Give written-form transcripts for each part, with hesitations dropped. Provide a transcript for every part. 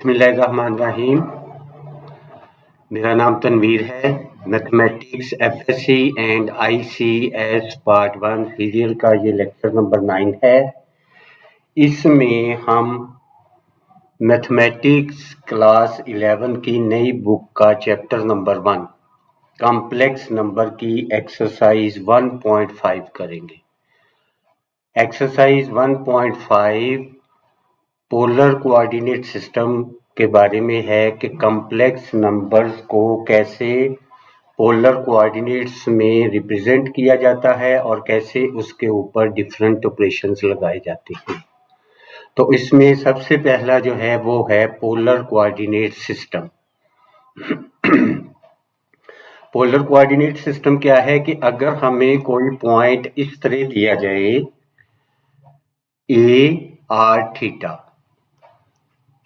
बिस्मिल्लाहिर्रहमानिर्रहीम। मेरा नाम तनवीर है। Mathematics FSc and ICS part 1 serial का ये लेक्चर नंबर 9 है। इसमें हम मैथमेटिक्स क्लास 11 की नई बुक का चैप्टर नंबर 1 कॉम्प्लेक्स नंबर की एक्सरसाइज 1.5 करेंगे। एक्सरसाइज 1.5 पोलर कोऑर्डिनेट सिस्टम के बारे में है कि कॉम्प्लेक्स नंबर्स को कैसे पोलर कोऑर्डिनेट्स में रिप्रेजेंट किया जाता है और कैसे उसके ऊपर डिफरेंट ऑपरेशंस लगाए जाते हैं। तो इसमें सबसे पहला जो है वो है polar coordinate system. Polar coordinate system क्या है कि अगर हमें कोई पॉइंट इस तरह दिया जाए ए आर थीटा,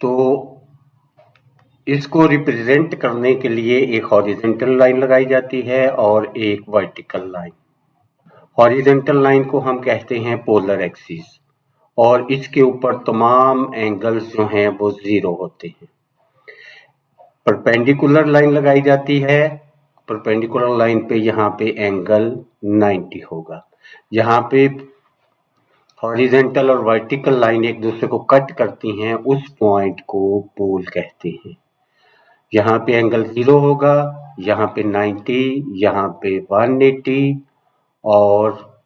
तो इसको रिप्रेजेंट करने के लिए एक हॉरिजॉन्टल लाइन लगाई जाती है और एक वर्टिकल लाइन। हॉरिजॉन्टल लाइन को हम कहते हैं पोलर एक्सिस और इसके ऊपर तमाम एंगल्स जो हैं वो 0 होते हैं। परपेंडिकुलर लाइन लगाई जाती है। परपेंडिकुलर लाइन पे यहाँ पे एंगल 90 होगा। यहाँ पे हॉरिजॉन्टल और वर्टिकल लाइन एक दूसरे को कट करती हैं, उस पॉइंट को पोल कहते हैं। यहाँ पे एंगल 0 होगा, यहाँ पे 90, यहाँ पे 180 और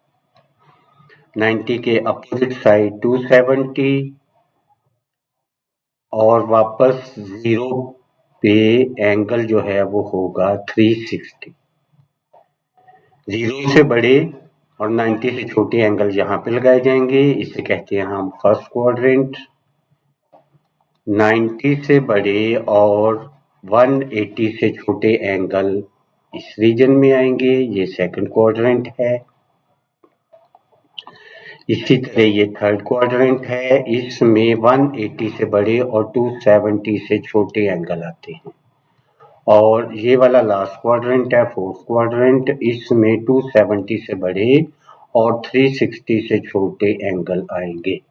90 के अपोजिट साइड 270 और वापस 0 पे एंगल जो है वो होगा 360। 0 से बड़े और 90 से छोटे एंगल यहाँ पे लगाए जाएंगे। इसे कहते हैं हम फर्स्ट क्वाड्रेंट। 90 से बड़े और 180 से छोटे एंगल इस रीजन में आएंगे, ये सेकंड क्वाड्रेंट है। इसी तरह ये थर्ड क्वाड्रेंट है, इसमें 180 से बड़े और 270 से छोटे एंगल आते हैं। और ये वाला लास्ट क्वाड्रेंट है, फोर्थ क्वाड्रेंट, इसमें 270 से बड़े और 360 से छोटे एंगल आएंगे।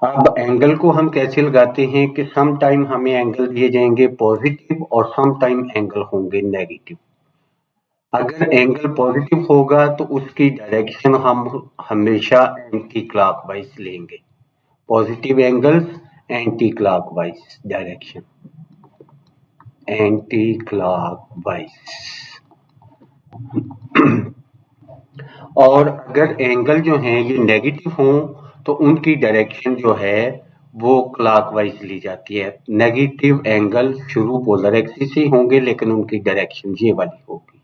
अब एंगल को हम कैसे लगाते हैं कि सम टाइम हमें एंगल दिए जाएंगे पॉजिटिव और सम टाइम एंगल होंगे नेगेटिव। अगर एंगल पॉजिटिव होगा तो उसकी डायरेक्शन हम हमेशा एंटी क्लॉकवाइज लेंगे। Positive angles anti clockwise direction, anti clockwise. और अगर एंगल जो हैं ये नेगेटिव हों तो उनकी डायरेक्शन जो है वो क्लॉकवाइज ली जाती है। नेगेटिव एंगल शुरू पोलर एक्सिस से होंगे लेकिन उनकी डायरेक्शन ये वाली होगी।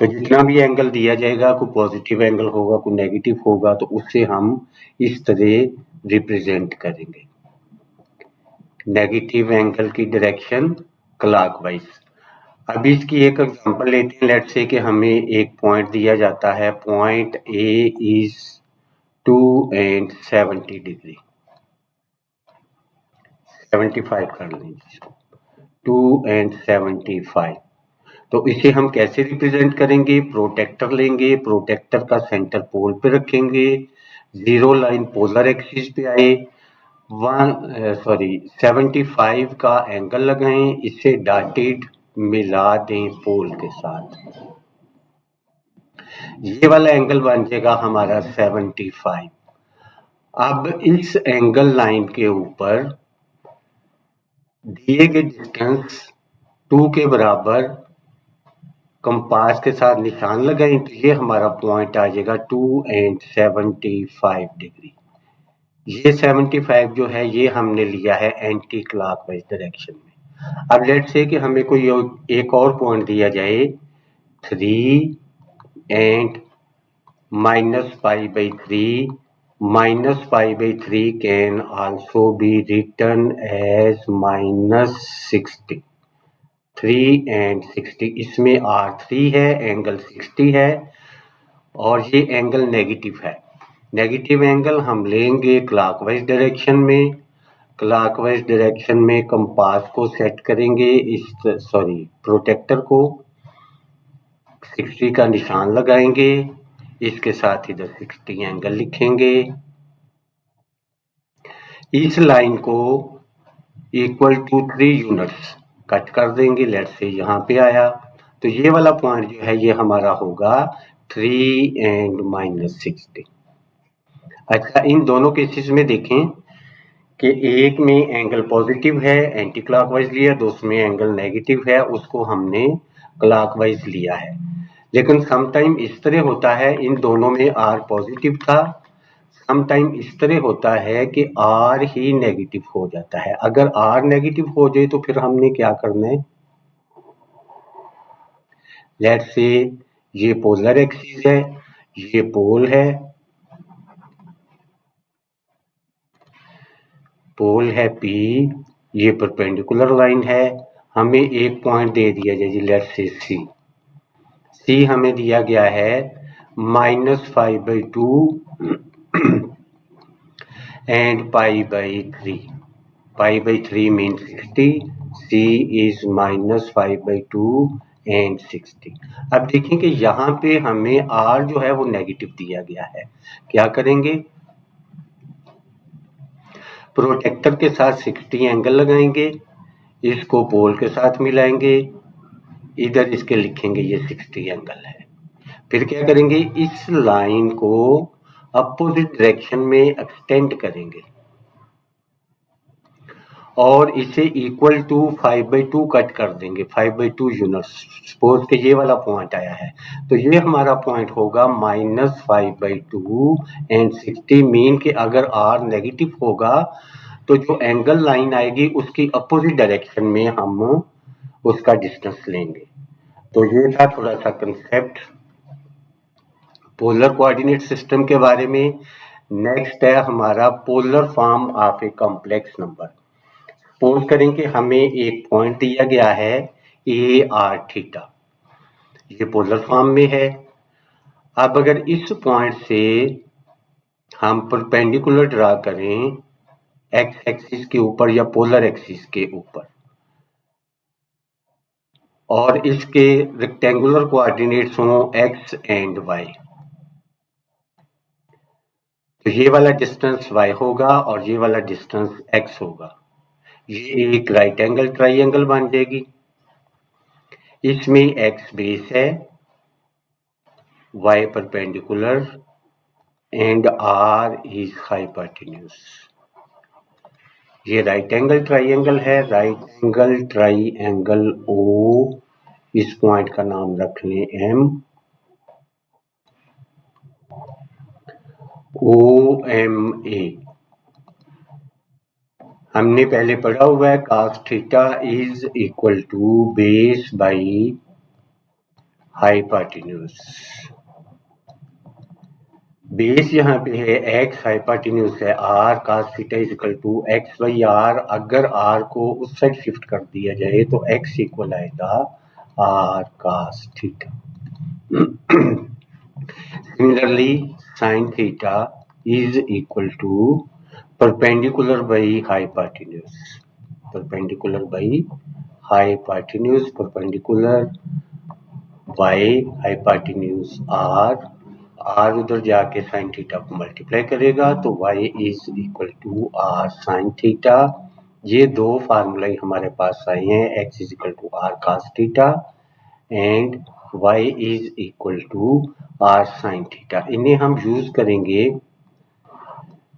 तो जितना भी एंगल दिया जाएगा, कोई पॉजिटिव एंगल होगा, कोई नेगेटिव होगा, तो उससे हम इस तरह रिप्रेजेंट करेंगे। नेगेटिव एंगल की डायरेक्शन क्लॉकवाइज। अब इसकी एक एग्जांपल लेते हैं। लेट्स से कि हमें एक पॉइंट दिया जाता है, पॉइंट ए इज 270 डिग्री, 75 कर लीजिए, 275। तो इसे हम कैसे रिप्रेजेंट करेंगे? प्रोटेक्टर लेंगे, प्रोटेक्टर का सेंटर पोल पे रखेंगे, 0 लाइन पोलर एक्सिस पे आए, 75 का एंगल लगाएं, इसे डॉटेड मिला दें पोल के साथ। ये वाला एंगल बन जाएगा हमारा 75। अब इस एंगल लाइन के ऊपर दिए गए डिस्टेंस 2 के बराबर कंपास के साथ निशान लगाएं तो ये हमारा पॉइंट आ जाएगा 275 डिग्री। ये 75 जो है ये हमने लिया है एंटी क्लॉकवाइज डायरेक्शन में। अब लेट्स से कि हमें कोई एक और पॉइंट दिया जाए 3 and -π/3, -π/3 can also be written as -60। 3 and 60, इसमें R3 है, एंगल 60 है और ये एंगल नेगेटिव है। नेगेटिव एंगल हम लेंगे क्लॉकवाइज डायरेक्शन में। क्लॉकवाइज डायरेक्शन में कंपास को सेट करेंगे, प्रोटेक्टर को 60 का निशान लगाएंगे, इसके साथ इधर 60 एंगल लिखेंगे। इस लाइन को इक्वल टू 3 यूनिट्स कट कर देंगे। लेट से यहाँ पे आया तो ये वाला पॉइंट जो है ये हमारा होगा 3 एंड -60। अच्छा, इन दोनों केसेस में देखें कि एक में एंगल पॉजिटिव है, एंटी क्लॉकवाइज लिया, दूसरे में एंगल नेगेटिव है, उसको हमने क्लॉकवाइज लिया है। लेकिन समटाइम इस तरह होता है, इन दोनों में आर पॉजिटिव था, समटाइम इस तरह होता है कि आर ही नेगेटिव हो जाता है। अगर आर नेगेटिव हो जाए तो फिर हमने क्या करना है, लेट्स से ये पोलर एक्सिस है, ये पोल है, पोल है P, ये परपेंडिकुलर लाइन है, हमें एक पॉइंट दे दिया जाए, लेट्स से C हमें दिया गया है -5/2 and π/3. π/3 means 60. C is -5/2 and 60. अब देखें कि यहाँ पे हमें R जो है वो नेगेटिव दिया गया है। क्या करेंगे, प्रोटेक्टर के साथ 60 एंगल लगाएंगे, इसको पोल के साथ मिलाएंगे, इधर इसके लिखेंगे ये 60 एंगल है। फिर क्या करेंगे, इस लाइन को अपोजिट डायरेक्शन में एक्सटेंड करेंगे और इसे इक्वल टू 5/2 कट कर देंगे, 5/2 यूनिट्स। सपोज कि ये वाला पॉइंट आया है तो ये हमारा पॉइंट होगा -5/2 एंड 60, मीन कि अगर R नेगेटिव होगा तो जो एंगल लाइन आएगी उसकी अपोजिट डायरेक्शन में हम उसका डिस्टेंस लेंगे। तो ये था थोड़ा सा कंसेप्ट पोलर कोऑर्डिनेट सिस्टम के बारे में। नेक्स्ट है हमारा polar form of a complex number. Suppose करें कि हमें एक पॉइंट दिया गया है AR थीटा, ये पोलर फॉर्म में है। अब अगर इस पॉइंट से हम परपेंडिकुलर ड्रा करें एक्स एक्सिस के ऊपर या पोलर एक्सिस के ऊपर, और इसके रेक्टेंगुलर कोऑर्डिनेट्स हों x एंड y, तो ये वाला डिस्टेंस y होगा और ये वाला डिस्टेंस x होगा। ये एक राइट एंगल ट्राइंगल बन जाएगी। इसमें x बेस है, y perpendicular and r is hypotenuse. ये राइट एंगल ट्राइंगल है, राइट एंगल ट्राइंगल O, इस पॉइंट का नाम रख लें M, OMA। हमने पहले पढ़ा हुआ है cos theta is equal to base by hypotenuse. Base यहाँ पे है x, हाइपोटेन्यूज है r, cos theta is equal to x/r। अगर r को उस साइड शिफ्ट कर दिया जाए तो x इक्वल आएगा r cos theta. Similarly sin theta is equal to perpendicular by hypotenuse, perpendicular by hypotenuse, perpendicular by hypotenuse r उधर जाके साइन थीटा को मल्टीप्लाई करेगा तो y is equal to r sine theta. ये दो formula हमारे पास आए हैं, x is equal to r cos theta and y is equal to r sine theta. इन्हें हम यूज करेंगे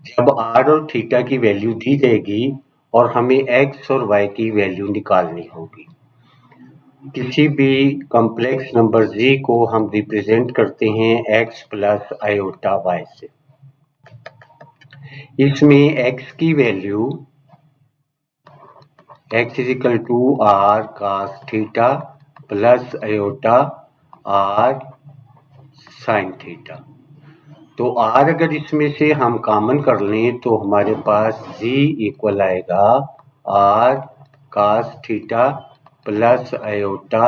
जब r और थीटा की वैल्यू दी जाएगी और हमें x और y की वैल्यू निकालनी होगी। किसी भी कॉम्प्लेक्स नंबर z को हम रिप्रेजेंट करते हैं x प्लस आयोटा y से। इसमें x की value x is equal to r cos theta plus iota r sin theta. तो r अगर इसमें से हम कॉमन कर लें तो हमारे पास z इक्वल आएगा r cos theta plus iota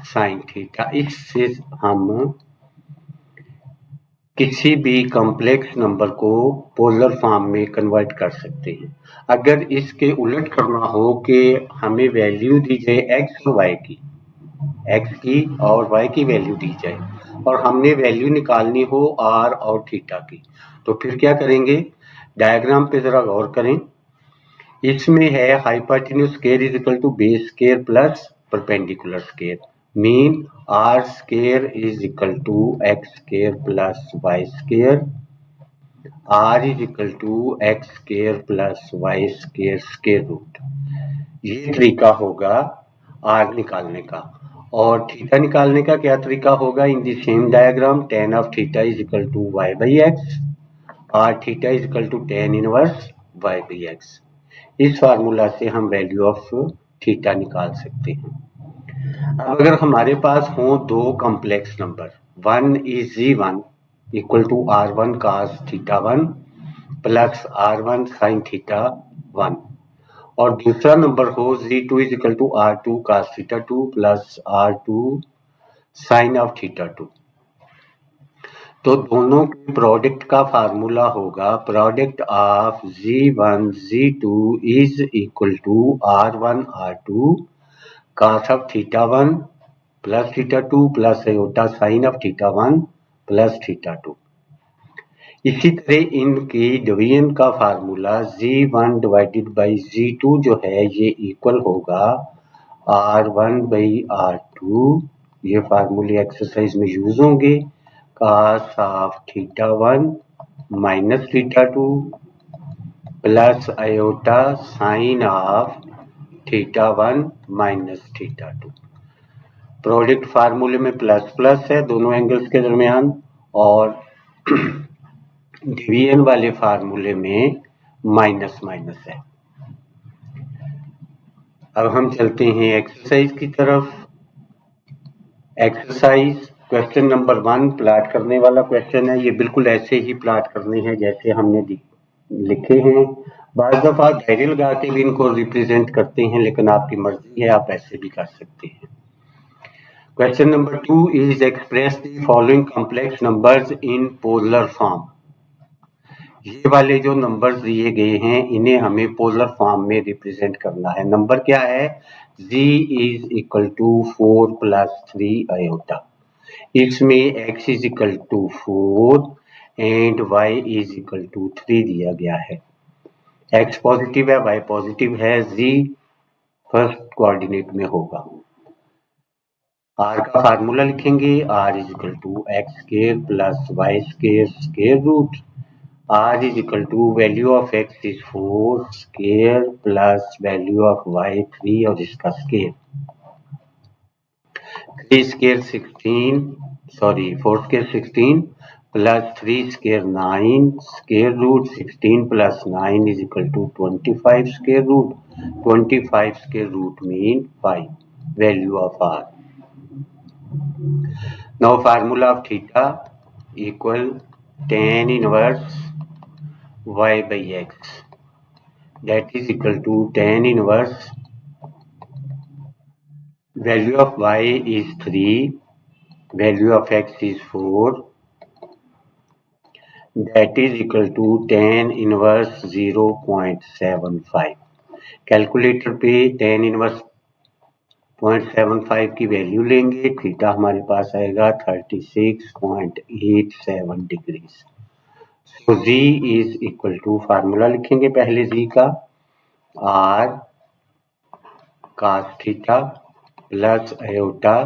sine theta. इससे हम किसी भी कॉम्प्लेक्स नंबर को पोलर फॉर्म में कन्वर्ट कर सकते हैं। अगर इसके उलट करना हो कि हमें वैल्यू दी जाए x और y की, x की और y की वैल्यू दी जाए और हमने वैल्यू निकालनी हो r और थीटा की, तो फिर क्या करेंगे, डायग्राम पे ज़रा गौर करें। इसमें है hypotenuse square is equal to base square plus perpendicular square, mean r square is equal to x square plus y square, r is equal to x square plus y square square root. ये तरीका होगा are निकालने का। और theta निकालने का क्या तरीका होगा? In the same diagram tan of theta is equal to Y by X, R theta is equal to tan inverse Y by X. इस फार्मूला से हम वैल्यू ऑफ थीटा निकाल सकते हैं। अब अगर हमारे पास हो दो complex number, one is g1 equal to r1 cos theta 1 plus r1 sin theta 1, और दूसरा नंबर हो g2 is equal to r2 cos theta 2 plus r2 sin of theta 2, तो दोनों के प्रोडक्ट का फार्मूला होगा product of g1 g2 is equal to r1 r2 cos of theta 1 plus theta 2 plus iota sine of theta 1 plus theta 2। इसी तरह इनकी division का formula g1 divided by g2 जो है ये इक्वल होगा r1 बाई r2, ये फार्मूले एक्सरसाइज में यूज होंगे, cos of theta 1 minus theta 2 plus iota sine of theta 1 minus theta 2। Product फार्मूले में प्लस प्लस है दोनों एंगल्स के दरमियान, और डिवीजन वाले फार्मूले में माइनस माइनस है। अब हम चलते हैं एक्सरसाइज की तरफ। एक्सरसाइज क्वेश्चन नंबर 1 प्लॉट करने वाला क्वेश्चन है। ये बिल्कुल ऐसे ही प्लॉट करने हैं जैसे हमने लिखे हैं। बाज़ दफ़ा धैर्य लगा के भी इनको रिप्रेजेंट करते हैं, लेकिन आपकी मर्जी है, आप ऐसे भी कर सकते हैं। Question number 2 is express the following complex numbers in polar form. ये वाले जो नंबर्स दिए गए हैं इन्हें हमें पोलर फॉर्म में रिप्रेजेंट करना है। नंबर क्या है? z is equal to 4 plus 3 iota. इसमें x is equal to 4 and y is equal to 3 दिया गया है। x पॉजिटिव है, y पॉजिटिव है, z फर्स्ट कोऑर्डिनेट में होगा। r का फार्मूला लिखेंगे, r is equal to x square plus y square square root. r is equal to value of x is 4 square plus value of y 3 और इसका square 3 square 16 4 square 16 plus 3 square 9 square root 16 plus 9 is equal to 25 square root. 25 square root mean 5 value of r। Now formula of theta equal tan inverse y by x, that is equal to tan inverse value of y is 3, value of x is 4, that is equal to tan inverse 0.75। Calculator पे tan inverse 0.75 की value लेंगे, theta हमारे पास आएगा 36.87 degrees. So z is equal to, formula लिखेंगे पहले z का, r cos theta plus iota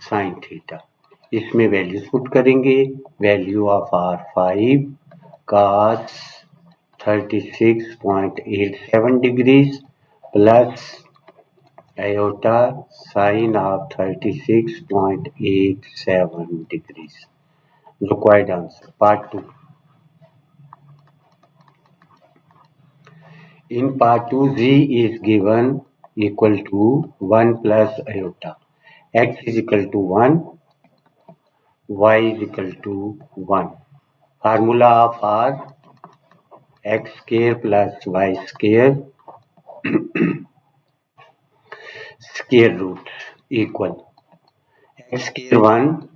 sine theta. इसमें वैल्यूज पुट करेंगे, value of r 5 cos 36.87 degrees plus iota sine of 36.87 degrees. Required answer part 2। In part 2, z is given equal to 1 plus iota, x is equal to 1, y is equal to 1. Formula of r, x square plus y square square root equal x square 1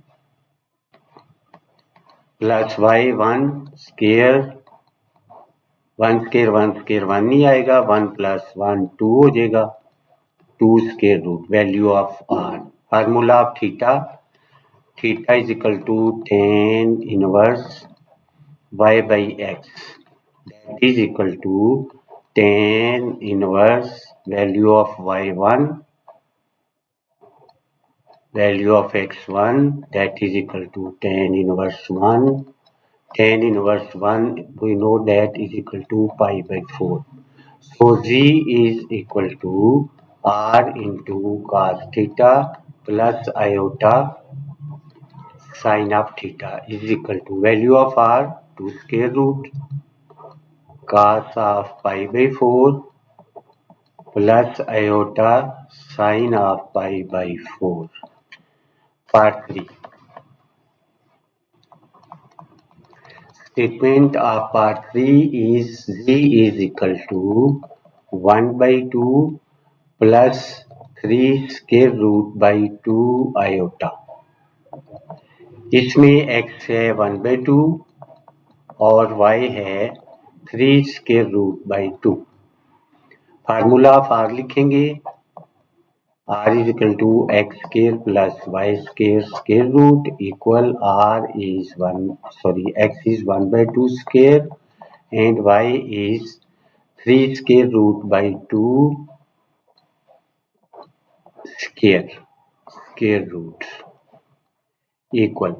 plus y 1 square 1 square 1 नहीं आएगा, 1 plus 1 2 हो जाएगा, 2 square root value of r। Formula of theta, theta is equal to tan inverse y by x, that is equal to tan inverse value of y1, value of x1, that is equal to tan inverse 1. Tan inverse 1, we know that is equal to pi by 4. So z is equal to r into cos theta plus iota sin of theta is equal to value of r to square root cos of pi by 4 plus iota sin of pi by 4. Part 3. Statement of part 3 is z is equal to 1 by 2 plus 3 square root by 2 iota. इसमें x है 1 by 2 और y है 3 square root by 2. Formula of r लिखेंगे r is equal to x square plus y square square root equal r is 1 x is 1 by 2 square and y is 3 square root by 2 square root equal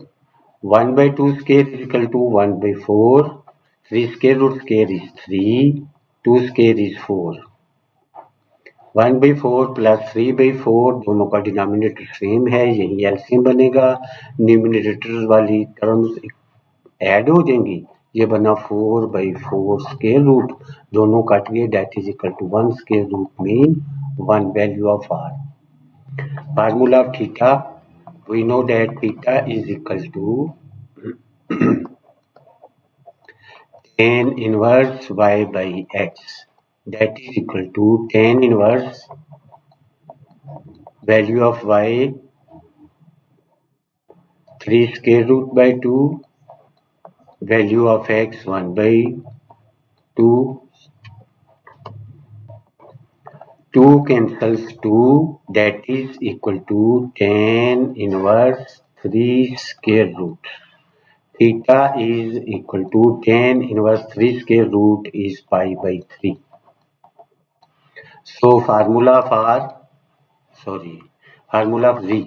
1 by 2 square is equal to 1 by 4, 3 square root square is 3, 2 square is 4. 1 by 4 plus 3 by 4 दोनों का denominator same है, यही LCM बनेगा. Numerator वाली terms add हो जाएंगी, ये बना 4 by 4 स्क्वायर रूट, दोनों कट गए, that is equal to 1 square root mean 1 value of r. Formula of theta, we know that theta is equal to tan inverse y by x, that is equal to tan inverse value of y 3 square root by 2, value of x 1 by 2, 2 cancels 2, that is equal to tan inverse 3 square root. Theta is equal to tan inverse 3 square root is pi by 3. So formula of z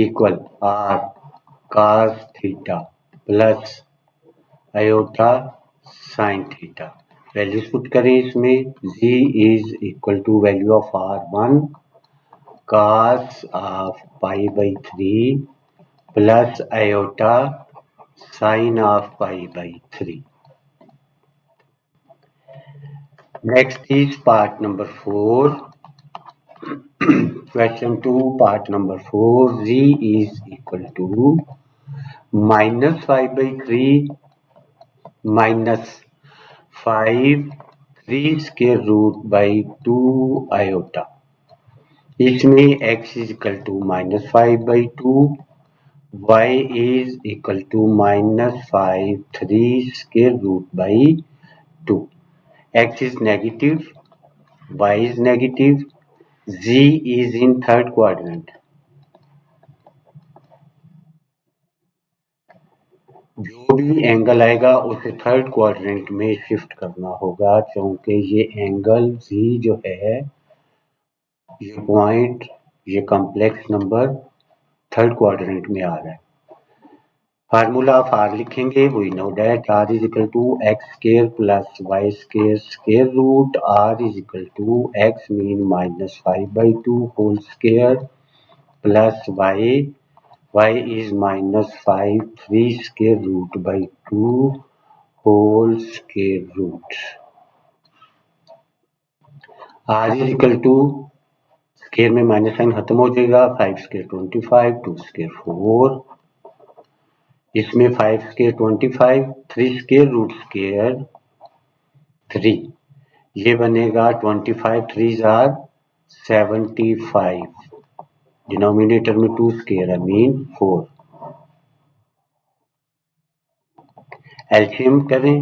equal r cos theta plus iota sin theta. Values put करें इसमें, z is equal to value of r1 cos of pi by 3 plus iota sin of pi by 3. Next is part number 4. Question 2, part number 4. Z is equal to minus 5 by 3 minus 5 3 square root by 2 iota. इसमें x is equal to minus 5 by 2, y is equal to minus 5 3 square root by 2. X is negative, y is negative, z is in third quadrant. जो भी angle आएगा उसे third quadrant में shift करना होगा, क्योंकि ये एंगल z जो है, ये पॉइंट, ये कॉम्प्लेक्स नंबर थर्ड क्वाड्रेंट में आ रहा है. फार्मूला ऑफ आर लिखेंगे, we know that r is equal to x square plus y square square root, r is equal to x mean minus 5 by 2 whole square plus y is minus 5 3 square root by 2 whole square root. r is equal to square में minus sign खत्म हो जाएगा, 5 square 25, 2 square 4, इसमें 5 square 25, 3 square root square 3, ये बनेगा 25 3 are 75, denominator में 2 square है mean 4. LCM करें,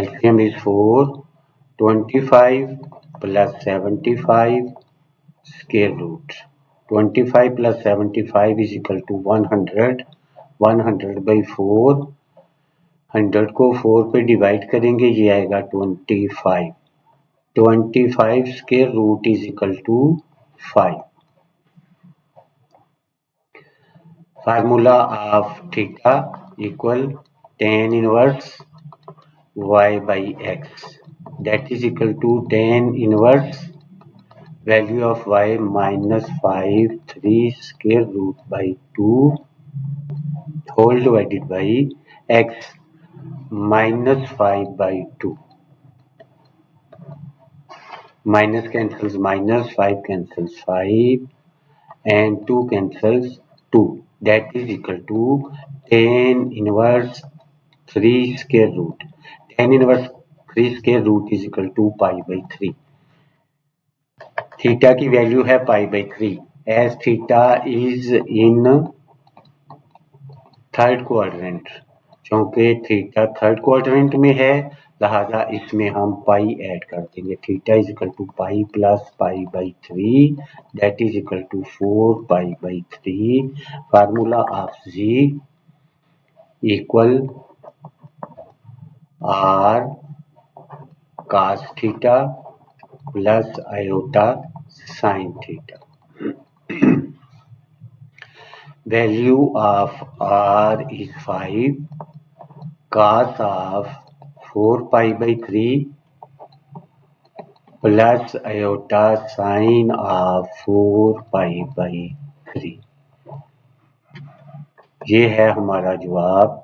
LCM is 4, 25 plus 75 square root. 25 plus 75 is equal to 100. 100 by 4. 100 को 4 पे डिवाइड करेंगे, ये आएगा 25। 25 square root is equal to 5। Formula of theta equal tan inverse y by x, that is equal to tan inverse value of y minus 5 3 square root by 2 whole divided by x minus 5 by 2. Minus cancels minus, 5 cancels 5, and 2 cancels 2. That is equal to tan inverse 3 square root. Tan inverse 3 square root is equal to pi by 3. Theta की value है pi by 3। As theta is in third quadrant, क्योंकि theta third quadrant में है, लिहाजा इसमें हम pi add कर देंगे। Theta is equal to pi plus pi by 3, that is equal to 4 pi by 3। Formula of ji equal are cos theta plus iota sin theta. Value of r is 5, cos of 4 pi by 3 plus iota sin of 4 pi by 3। ये है हमारा जवाब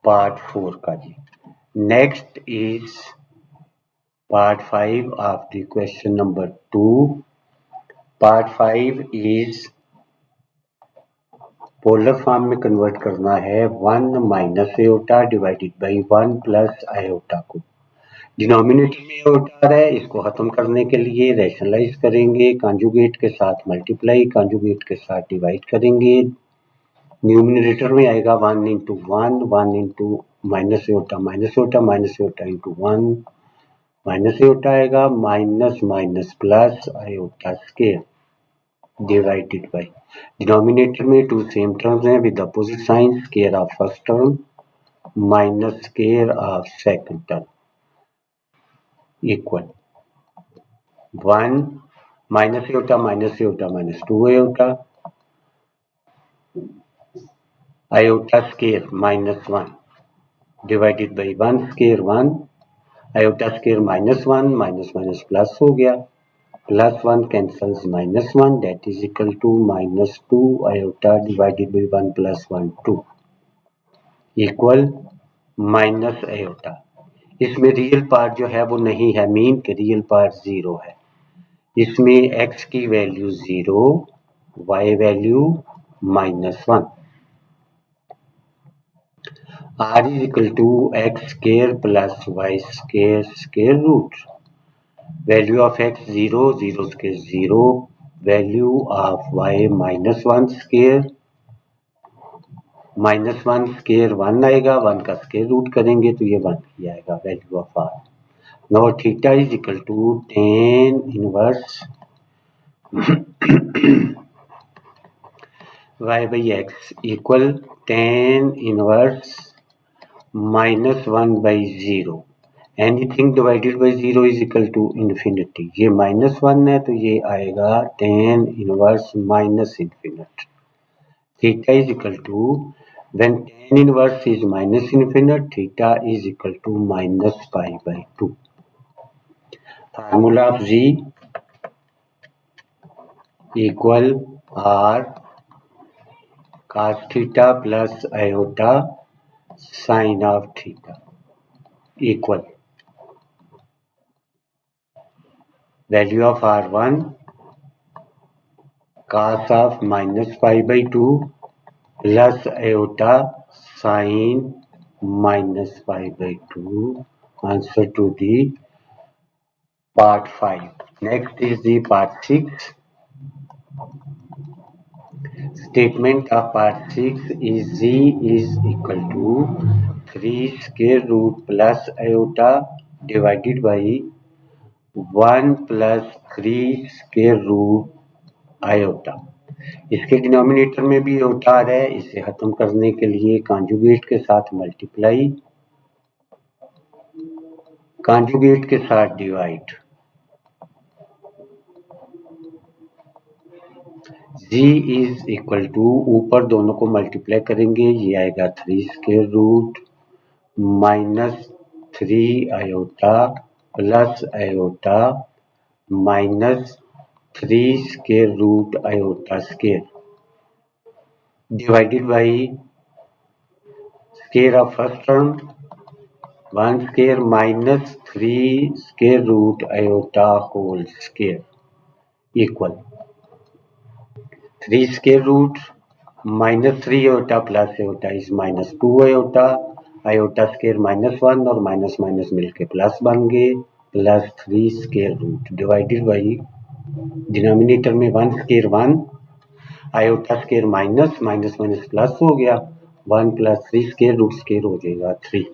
part 4 का जी। Next is part 5 of the question number 2। Part 5 is polar form में convert करना है 1 minus iota divided by 1 plus iota को। डिनोमिनेटर में आयोटा है, इसको खत्म करने के लिए रैशनलाइज करेंगे, कॉन्जुगेट के साथ मल्टीप्लाई, कॉन्जुगेट के साथ डिवाइड करेंगे। न्यूमिनेटर में आएगा 1 into 1, 1 into minus iota minus iota into 1 minus iota आएगा, minus minus plus iota square divided by denominator में टू सेम टर्म्स हैं with opposite sign, square of first term minus square of second term equal 1 minus iota minus minus 2 iota, iota square minus 1 divided by 1 square 1, iota square minus 1 minus minus plus हो गया, plus 1 cancels minus 1, that is equal to minus 2 iota divided by 1 plus 1 2 equal minus iota. इसमें real part जो है वो नहीं है, mean के real part 0 है। इसमें x की value 0, y value minus 1। r is equal to x square plus y square square root. Value of x 0, 0 square 0, value of y minus 1 square, minus 1 square 1 आएगा, 1 का स्क्वायर रूट करेंगे तो ये 1 ही आएगा value of r। Now theta is equal to tan inverse y by x equal tan inverse minus 1 by 0। Anything divided by 0 is equal to infinity. ये minus 1 है तो ये आएगा tan inverse minus infinite. Theta is equal to when tan inverse is minus infinite, theta is equal to minus pi by 2। Formula of ji equal are cos theta plus iota sine of theta equal value of r1 cos of minus pi by 2 plus iota sine minus pi by 2। Answer to the part 5। Next is the part 6। Statement of part 6 is z is equal to 3 square root plus iota divided by 1 plus 3 square root iota। इसके denominator में भी iota आ रहा है, इसे खत्म करने के लिए कॉन्जुगेट के साथ मल्टीप्लाई, कॉन्जुगेट के साथ divide, z is equal to, ऊपर दोनों को मल्टीप्लाई करेंगे, ये आएगा 3 square root minus 3 iota plus iota minus 3 square root iota square divided by square of first term 1 square minus 3 square root iota whole square equal 3 square root minus 3 iota plus iota is minus 2 iota, iota square -1 और minus minus मिलके plus बन गए, plus 3 square root divided by denominator में 1 square 1, iota square minus minus minus plus हो गया, 1 plus 3 square root हो जाएगा 3।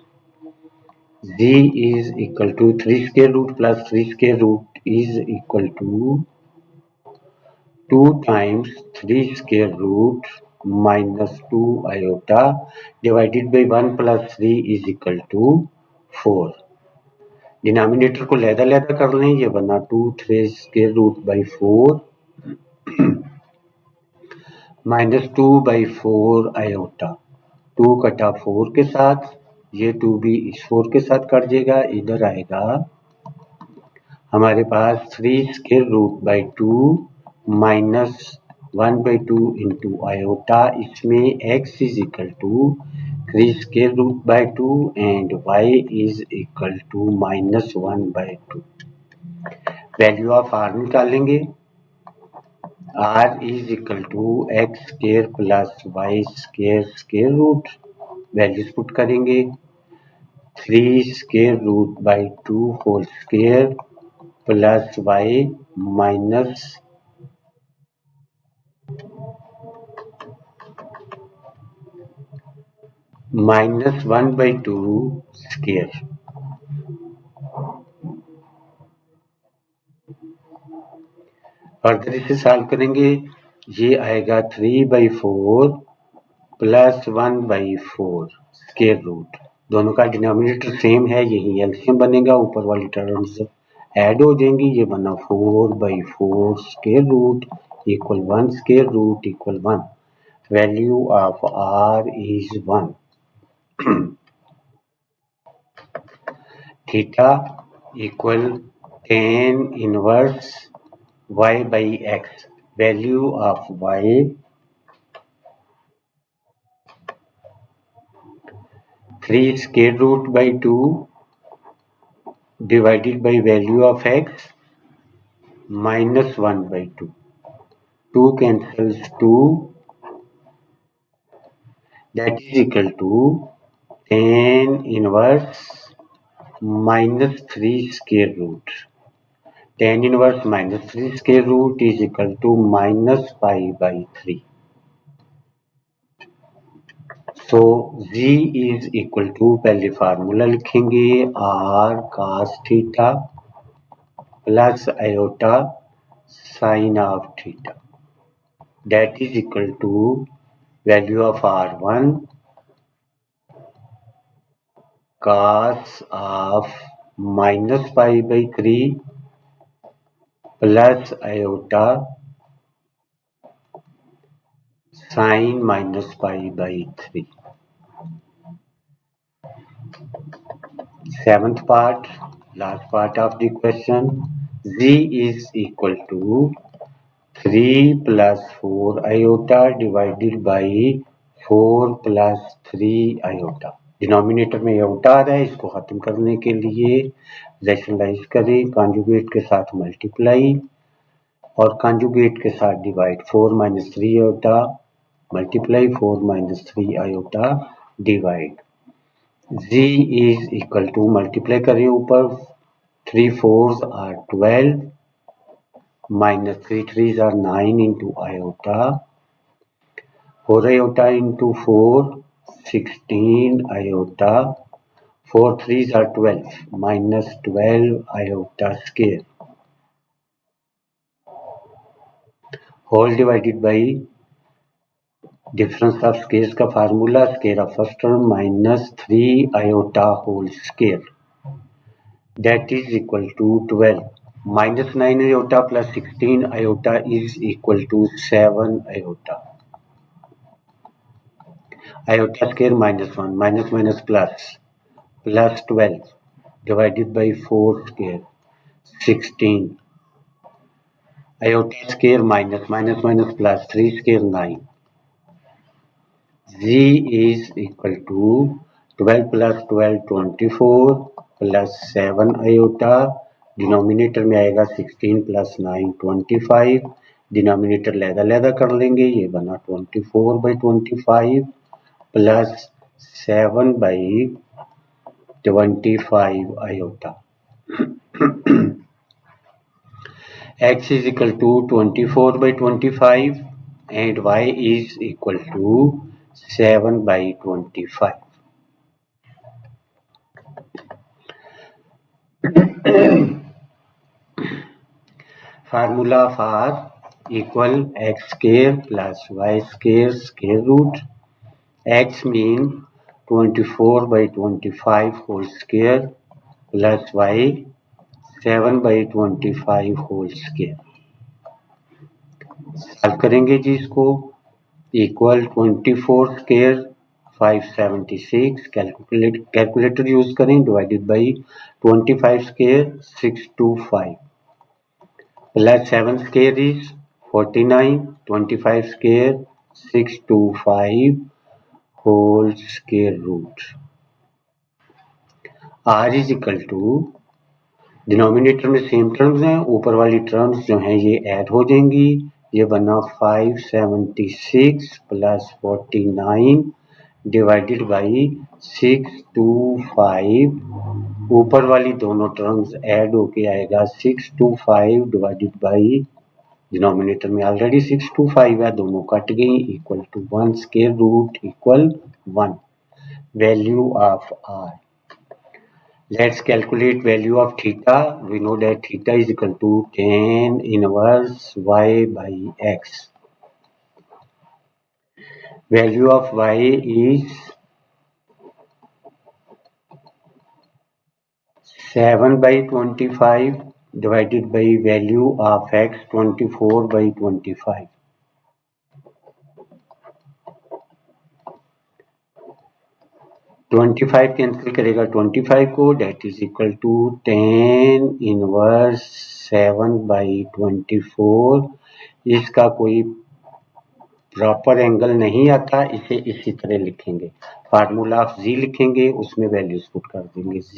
z is equal to 3 square root plus 3 square root is equal to 2 times 3 square root minus 2 iota divided by 1 plus 3 is equal to 4। Denominator को लैदा कर लें, ये बना 2 3 square root by 4 minus 2 by 4 iota, 2 कटा 4 के साथ, ये 2 भी इस 4 के साथ कट जाएगा, इधर आएगा हमारे पास 3 square root by 2 minus 1/2 into iota, इसमें x is equal to 3 square root by 2 and y is equal to minus 1/2। Value of r निकालेंगे, r is equal to x square plus y square square root, values put करेंगे 3 square root by 2 whole square plus y minus -1/2 square. Further इसे solve करेंगे, ये आएगा 3/4 plus 1/4 square root, दोनों का denominator same है, यही एलसीएम बनेगा, ऊपर वाली टर्म्स ऐड हो जाएंगी, ये बना 4/4 square root equal 1 square root equal 1। Value of r is 1। Theta equal tan inverse y by x, value of y 3 square root by 2 divided by value of x minus 1/2, 2 cancels 2, that is equal to tan inverse minus 3 square root, tan inverse minus 3 square root is equal to minus pi by 3। So z is equal to, पहले formula लिखेंगे r cos theta plus iota sine of theta, that is equal to value of r1 cos of minus pi by 3 plus iota sin minus pi by 3। Seventh part, last part of the question, z is equal to 3 plus 4 iota divided by 4 plus 3 iota। Denominator में iota आ रहा है, इसको खत्म करने के लिए rationalise करें, conjugate के साथ मल्टीप्लाई और कॉन्जुगेट के साथ divide, 4 minus 3 iota multiply 4 minus 3 iota divide, z is equal to, multiply करें ऊपर 3 4s are 12 minus 3 3s are 9 into iota, 4 iota into 4 16 iota, 4 3s are 12 minus 12 iota square whole divided by difference of squares का formula, square of first term minus 3 iota whole square that is equal to 12. Minus 9 iota plus 16 iota is equal to 7 iota. Iota square minus 1, minus minus plus 12 divided by 4 square 16. Iota square minus minus plus 3 square 9. Z is equal to 12 plus 12 24 plus 7 iota. Denominator में आएगा 16 plus 9 25. Denominator लैदा कर लेंगे, ये बना 24 by 25 plus 7 by 25 iota. X is equal to 24 by 25 and Y is equal to 7 by 25. Formula for equal x square plus y square square root. X mean 24 by 25 whole square plus y 7 by 25 whole square. Solve करेंगे जी इसको. Equal 24 square 576. Calculator use करें. Divided by 25 square 625 plus 7 square is 49. 25 square 625 whole square root. R is equal to, denominator में same terms हैं, ऊपर वाली terms जो हैं ये ऐड हो जाएंगी. ये बना 576 प्लस 49 डिवाइडेड बाई 625. ऊपर वाली दोनों टर्म्स ऐड होके आएगा 625 डिवाइडेड बाई, डिनोमिनेटर में ऑलरेडी 625 है, दोनों कट गई, equal to 1 square root equal 1. Value of r. Let's calculate value of theta. We know that theta is equal to tan inverse y by x. Value of y is 7 by 25 divided by value of x 24 by 25. 25 cancel करेगा 25 को, that is equal to tan inverse 7 by 24. इसका कोई proper angle नहीं आता, इसे इसी तरह लिखेंगे. फार्मूला ऑफ z लिखेंगे, उसमें वैल्यूज पुट कर देंगे. z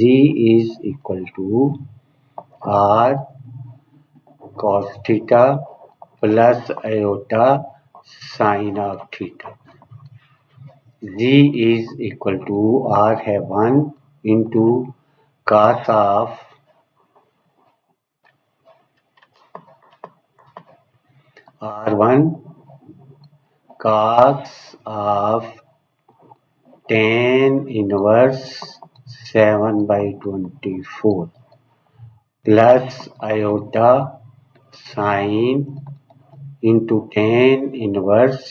is equal to r cos theta plus iota sine of theta. Z is equal to R है 1 into cos of R1 cos of tan inverse 7 by 24 plus iota sin into tan inverse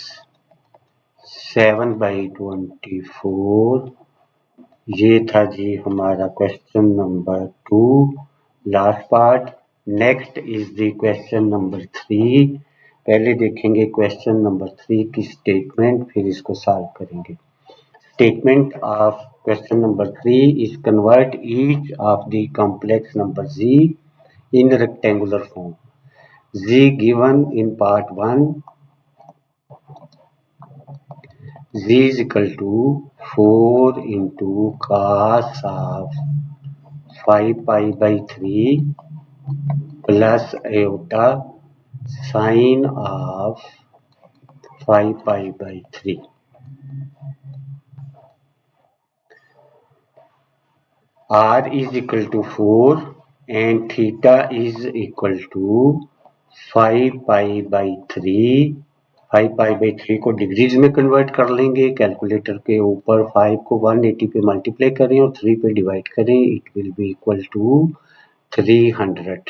7 by 24. ये था जी हमारा question number 2, last part. Next is the question number 3. पहले देखेंगे question number 3 की statement, फिर इसको solve करेंगे. Statement of question number 3 is convert each of the complex number z in rectangular form. z given in part 1, z is equal to 4 into cos of 5 pi by 3 plus iota sin of 5 pi by 3. R is equal to 4 and theta is equal to 5 pi by 3. 5 pi by 3 को degrees में convert कर लेंगे. Calculator के ऊपर 5 को 180 पे multiply करें और 3 पे डिवाइड करें, it will be equal to 300.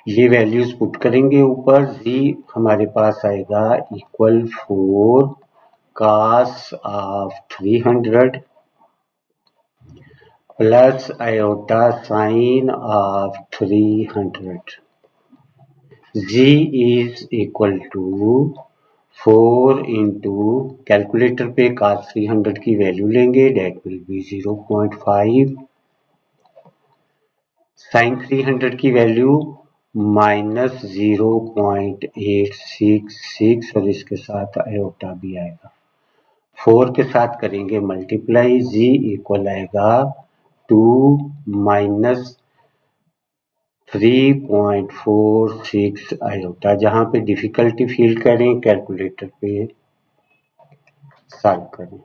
ये वैल्यूज पुट करेंगे ऊपर. z हमारे पास आएगा equal 4 cos of 300 plus iota sine of 300. Z is equal to 4 into calculator पे cos 300 की वैल्यू लेंगे, that will be 0.5, sin 300 की वैल्यू माइनस 0.866 और इसके साथ आयोटा भी आएगा। 4 के साथ करेंगे मल्टीप्लाई, जी इक्वल आएगा 2 माइनस 3.46 आयोटा। जहाँ पे डिफिकल्टी फील करें कैलकुलेटर पे सॉल्व करें।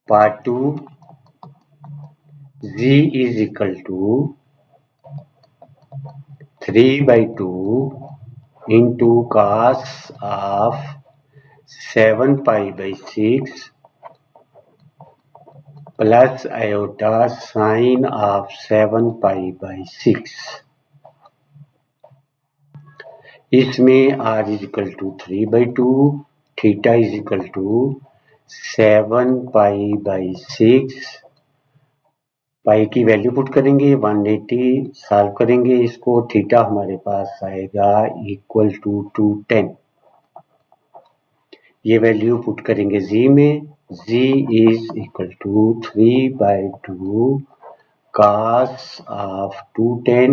Part 2, z is equal to 3/2 into cos of 7 pi by 6 plus iota sine of 7 pi by 6। इसमें r is equal to 3/2, theta is equal to 7 pi by 6, पाई की value put करेंगे 180, solve करेंगे इसको, theta हमारे पास आएगा equal to 210। ये value put करेंगे जी में, G is equal to 3/2 cos of 210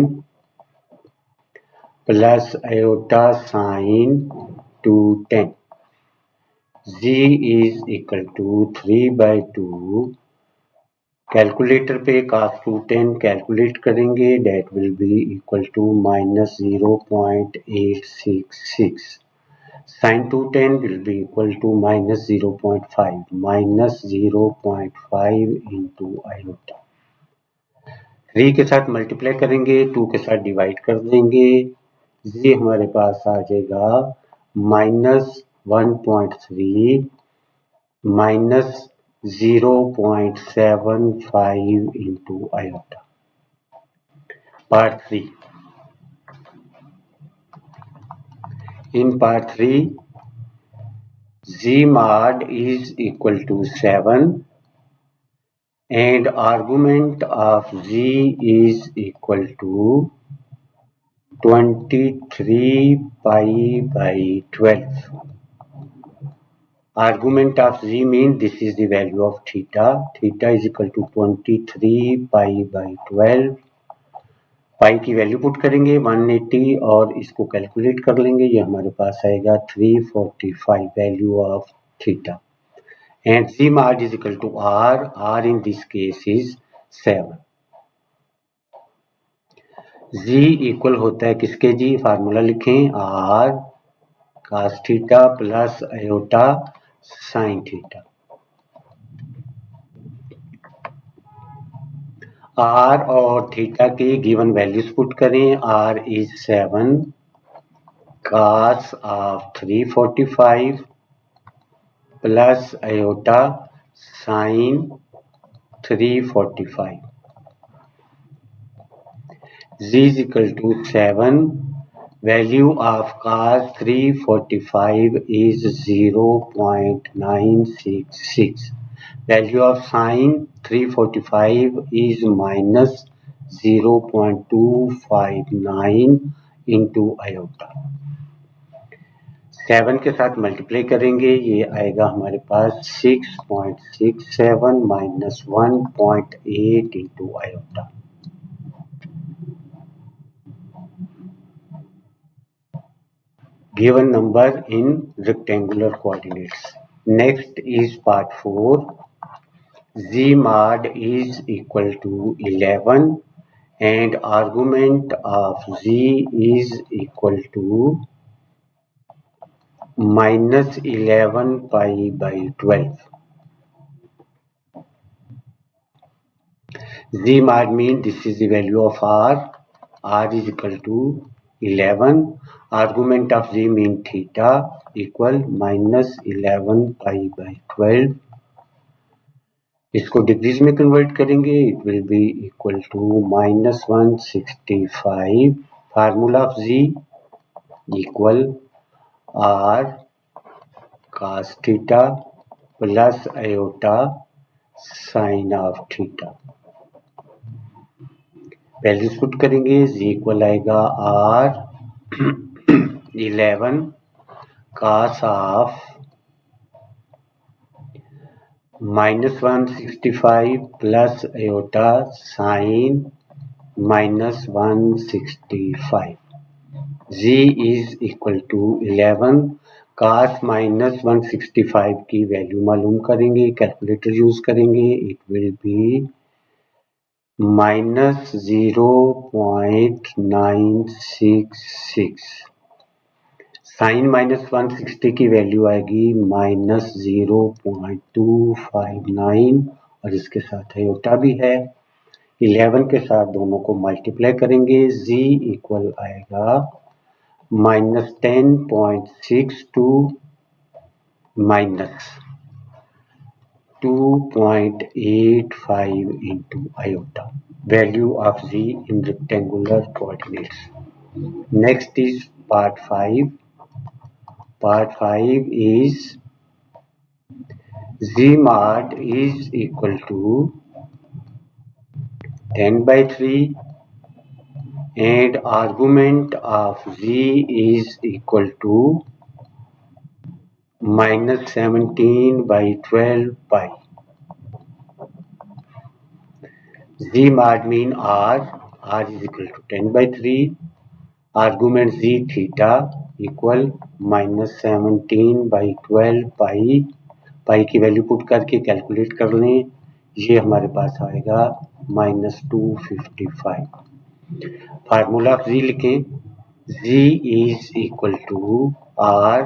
plus iota sine 210। G is equal to 3/2, calculator पे cos 210 कैलकुलेट करेंगे, that will be equal to minus 0.866, sine 210 will be equal to minus 0.5, minus 0.5 into iota. 3 के साथ multiply करेंगे, 2 के साथ divide कर देंगे, ये हमारे पास आ जाएगा minus 1.3 minus 0.75 into iota। Part 3. In part 3, z mod is equal to 7 and argument of z is equal to 23 pi by 12। Argument of z means this is the value of theta. Theta is equal to 23 pi by 12। पाई की value put करेंगे 180 और इसको calculate कर लेंगे, ये हमारे पास आएगा 345 value of theta. And Z mod is equal to r, r in this case is 7। Z equal होता है किसके जी, फार्मूला लिखें, r cos theta plus iota sine theta. r और थीटा के गिवन वैल्यूज पुट करें, r is 7 cos of 345 plus iota sine 345। z is equal to 7, value of cos 345 is 0.966, value of sin 345 is minus 0.259 into iota। 7 के साथ multiply करेंगे, ये आएगा हमारे पास 6.67 minus 1.8 into iota. Given number in rectangular coordinates. Next is part 4. Z mod is equal to 11 and argument of z is equal to minus 11 pi by 12। Z mod means this is the value of r, r is equal to 11, argument of z mean theta equal minus 11 pi by 12। इसको degrees में convert करेंगे, it will be equal to minus 165। Formula of ji equal are cos theta plus iota sine of theta. Values put करेंगे, z equal आएगा r 11 cos of -165 plus iota sine -165। z is equal to 11 cos -165 की value मालूम करेंगे, calculator use करेंगे। It will be -0.966। Sine -160 की value आएगी -0.259 और इसके साथ आयोटा भी है। 11 के साथ दोनों को मल्टीप्लाई करेंगे, z इक्वल आएगा -10.62 minus 2.85 into iota. Value of z in rectangular coordinates. Next is part 5. Part 5 is z mod is equal to 10/3 and argument of z is equal to -17/12 pi. Z mod mean r is equal to 10/3, argument z theta equal -17/12 pi। पाई की value put करके calculate कर लें, ये हमारे पास आएगा -255। Formula of z लिखें, z is equal to r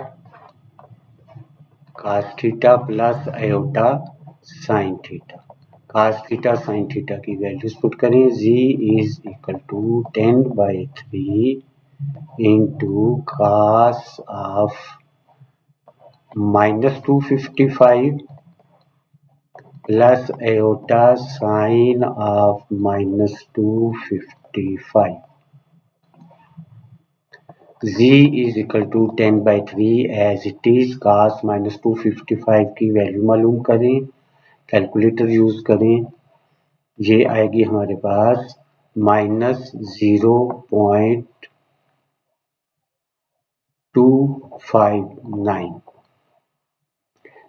cos theta plus iota sine theta. cos theta sine theta की वैल्यूज पुट करें, z is equal to 10/3 into cos of -255 plus iota sine of -255। z is equal to 10/3 as it is। cos -255 की value मालूम करें, calculator use करें, ये आएगी हमारे पास -0.259।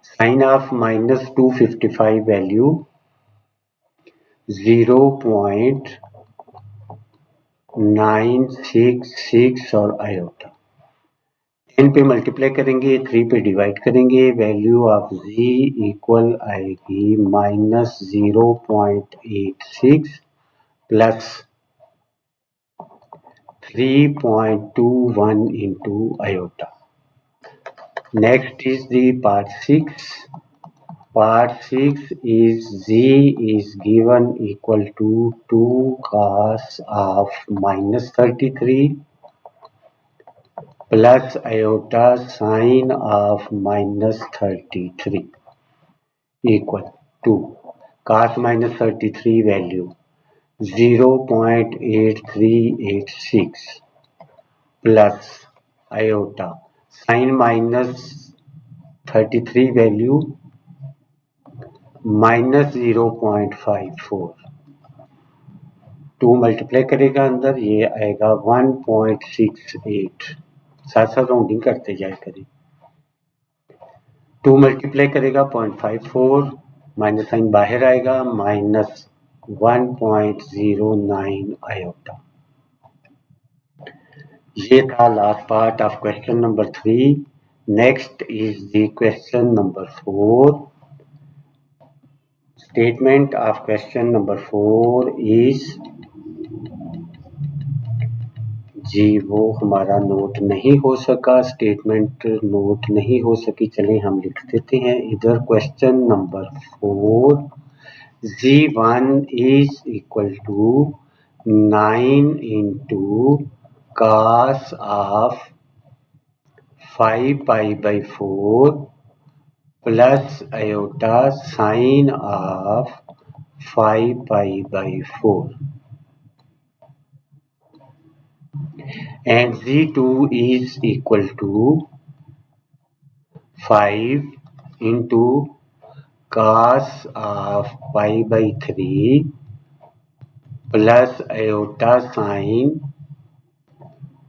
Sign of -255 value 0.966 और आयोटा 10 पे मल्टीप्लाई करेंगे, 3 पे डिवाइड करेंगे, वैल्यू ऑफ z इक्वल आएगी -0.86 plus 3.21 into iota. Next is the part 6। Part 6 is z is given equal to 2 cos of -33 plus iota sine of -33 equal to cos -33 value 0.8386 plus iota sine -33 value -0.54। 2 multiply करेगा अंदर, ये आएगा 1.68। साथ साथ rounding करते जाए करें। 2 मल्टीप्लाई करेगा 0.54, माइनस साइन बाहर आएगा -1.09 आयोटा। ये था last part of question number 3। Next is the question number 4। Statement of question number 4 is जी वो हमारा नोट नहीं हो सका, स्टेटमेंट नोट नहीं हो सकी, चलिए हम लिख देते हैं इधर। Question number 4, z1 is equal to 9 into cos of 5π/4 plus iota sine of 5π/4 and z2 is equal to 5 into cos of pi by 3 plus iota sine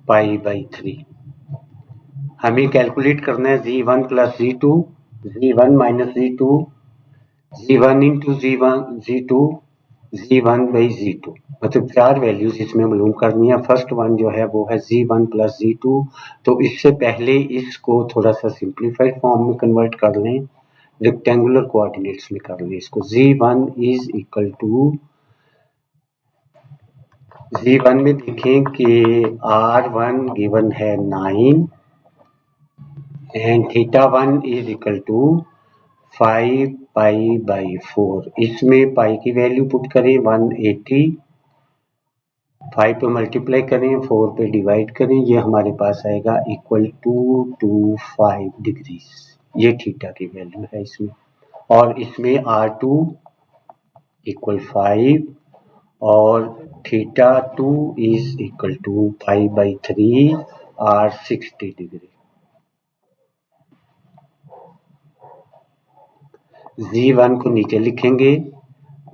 pi by 3। हमें कैलकुलेट करना है Z1 plus Z2, Z1 minus Z2, Z1 into Z2, Z1 by Z2, मतलब 4 values इसमें मालूम करनी है। First one जो है वो है Z1 प्लस Z2। तो इससे पहले इसको थोड़ा सा सिंप्लीफाइड फॉर्म में कन्वर्ट कर लें, रेक्टेंगुलर कोऑर्डिनेट्स में कर लें इसको। Z1 is equal to, Z1 में देखें कि R1 गिवन है 9 and θ1 is equal to 5 pi by 4। इसमें पाई की वैल्यू पुट करें 180, 5 पे मल्टीप्लाई करें, 4 पे डिवाइड करें, ये हमारे पास आएगा इक्वल टू 25 डिग्रीज। ये थीटा की वैल्यू है इसमें। और इसमें R2 इक्वल 5 और θ2 इज इक्वल टू 5 बाई 3 और 60 डिग्री। Z1 को नीचे लिखेंगे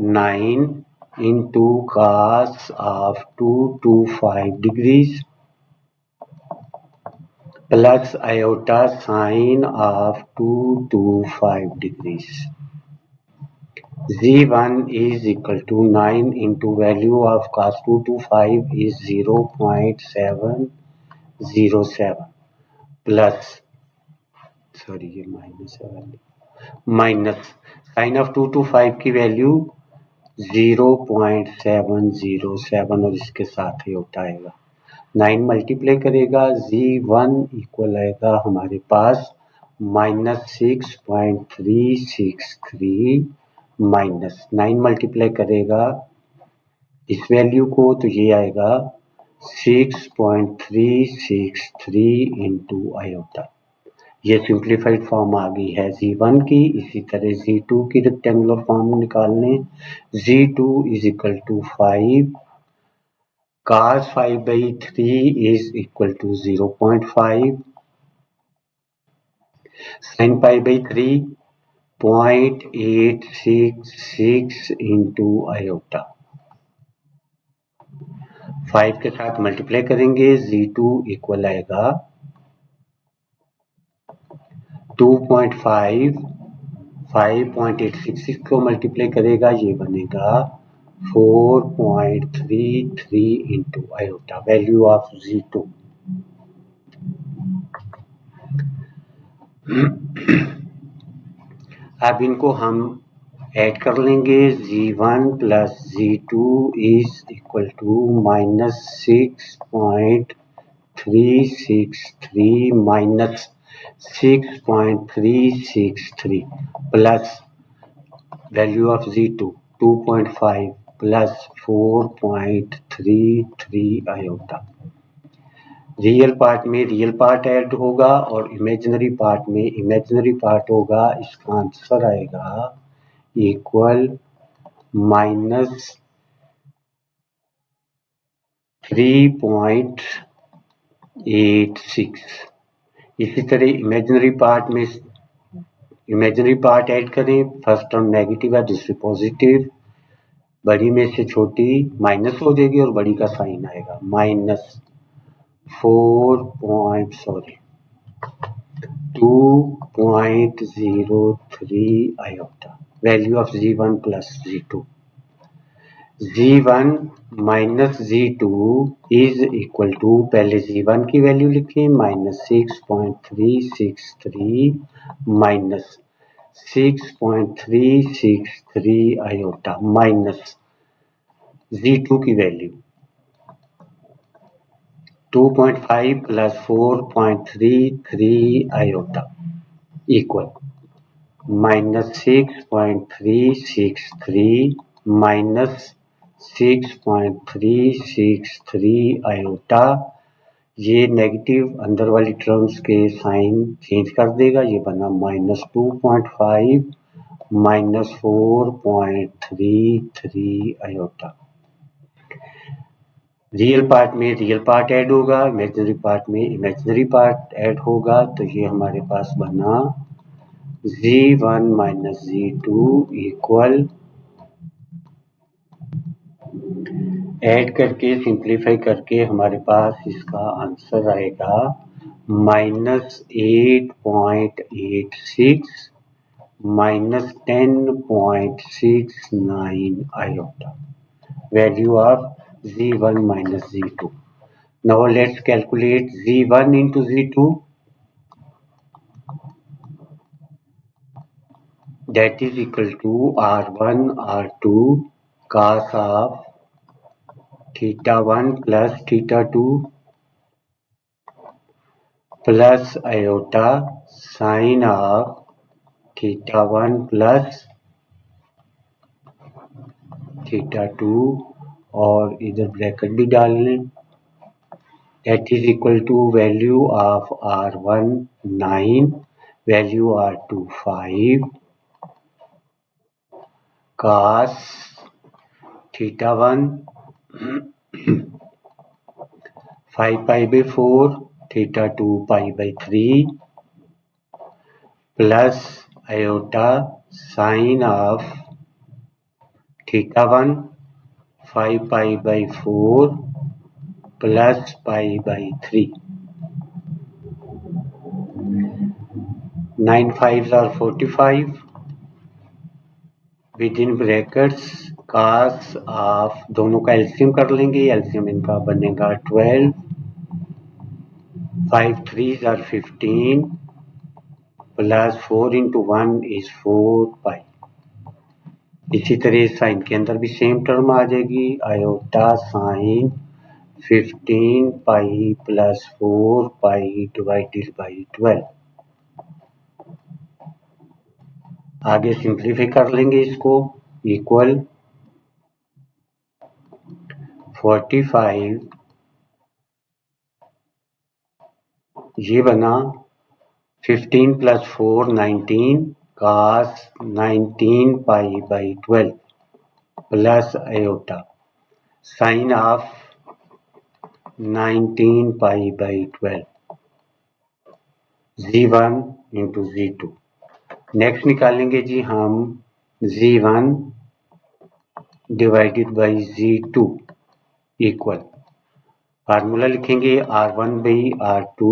9 into cos of 225 degrees plus iota sine of 225 degrees. Z1 is equal to 9 into value of cos 225 is 0.707 plus, sorry ये माइनस है, माइनस साइन ऑफ 225 की value 0.707 और इसके साथ ही होता आएगा 9 मल्टीप्लाई करेगा, Z1 इक्वल आएगा हमारे पास -6.363 माइनस 9 मल्टीप्लाई करेगा इस वैल्यू को तो ये आएगा 6.363 इंटू आयोटा। ये सिंप्लीफाइड फॉर्म आ गई है Z1 की। इसी तरह Z2 की रेक्टेंगुलर फॉर्म निकालने, Z2 is equal to 5 cos 5 by 3 is equal to 0.5 sin pi by 3 0.866 into iota। 5 के साथ मल्टीप्लाई करेंगे, Z2 इक्वल आएगा 2.5, 5.866 को मल्टीप्लाई करेगा, ये बनेगा 4.33 into iota, value of Z2। अब इनको हम ऐड कर लेंगे, Z1 plus Z2 is equal to -6.363 minus 6.363 plus value of Z2 2.5 plus 4.33 iota. Real part में रियल पार्ट ऐड होगा और इमेजिनरी पार्ट में इमेजिनरी पार्ट होगा। इसका आंसर आएगा इक्वल -3.86। इसी तरह इमेजिनरी पार्ट ऐड करें, फर्स्ट टर्म नेगेटिव है, दूसरी पॉजिटिव, बड़ी में से छोटी माइनस हो जाएगी और बड़ी का साइन आएगा -2.03 iota, value of Z1 plus Z2। Z1 minus Z2 is equal to, पहले Z1 की वैल्यू लिखें -6.363 माइनस 6.363 आयोटा माइनस Z2 की value 2.5 plus 4.33 iota equal -6.363 minus 6.363 iota. ये नेगेटिव अंदर वाली टर्म्स के साइन चेंज कर देगा, ये बना -2.5 माइनस 4.33 आयोटा। रियल पार्ट में रियल पार्ट ऐड होगा, इमेजिनरी पार्ट में इमेजिनरी पार्ट ऐड होगा, तो ये हमारे पास बना Z1 minus Z2 equal, add करके सिंप्लीफाई करके हमारे पास इसका आंसर आएगा -8.86 minus 10.69 iota, value of Z1 minus Z2. Now let's calculate Z1 into Z2, that is equal to R1 R2 cos of theta 1 plus theta 2 plus iota sin of theta 1 plus theta 2 और इधर bracket भी डाल लें, that is equal to value of R1 9, value R2 5 cos theta 1 5 pi by 4 theta 2 pi by 3 plus iota sine of theta 1 5 pi by 4 plus pi by 3, 9 5s are 45 within brackets cos of, दोनों का LCM कर लेंगे, LCM इनका बनेगा 12, 5 3s are 15 plus 4 into 1 is 4 पाई। इसी तरह sign के अंदर भी सेम टर्म आ जाएगी, iota sine 15 pi plus 4 pi divided by 12। आगे सिंप्लीफाई कर लेंगे इसको, इक्वल 45 ये बना 15 plus 4 19 cos 19 pi by 12 plus iota sine of 19 pi by 12 Z1 into Z2। Next निकालेंगे जी हम Z1 divided by Z2 equal, formula लिखेंगे R1 by R2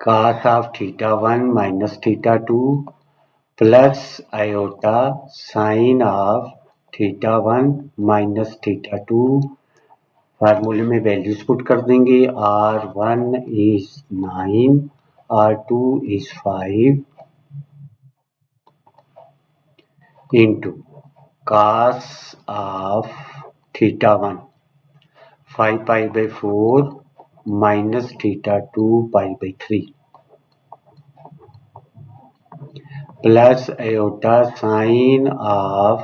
cos of theta 1 minus theta 2 plus iota sine of theta 1 minus theta 2, फार्मूले में values put कर देंगे, R1 is 9, R2 is 5 into cos of theta 1 5 pi by 4 minus theta 2 pi by 3 plus iota sin of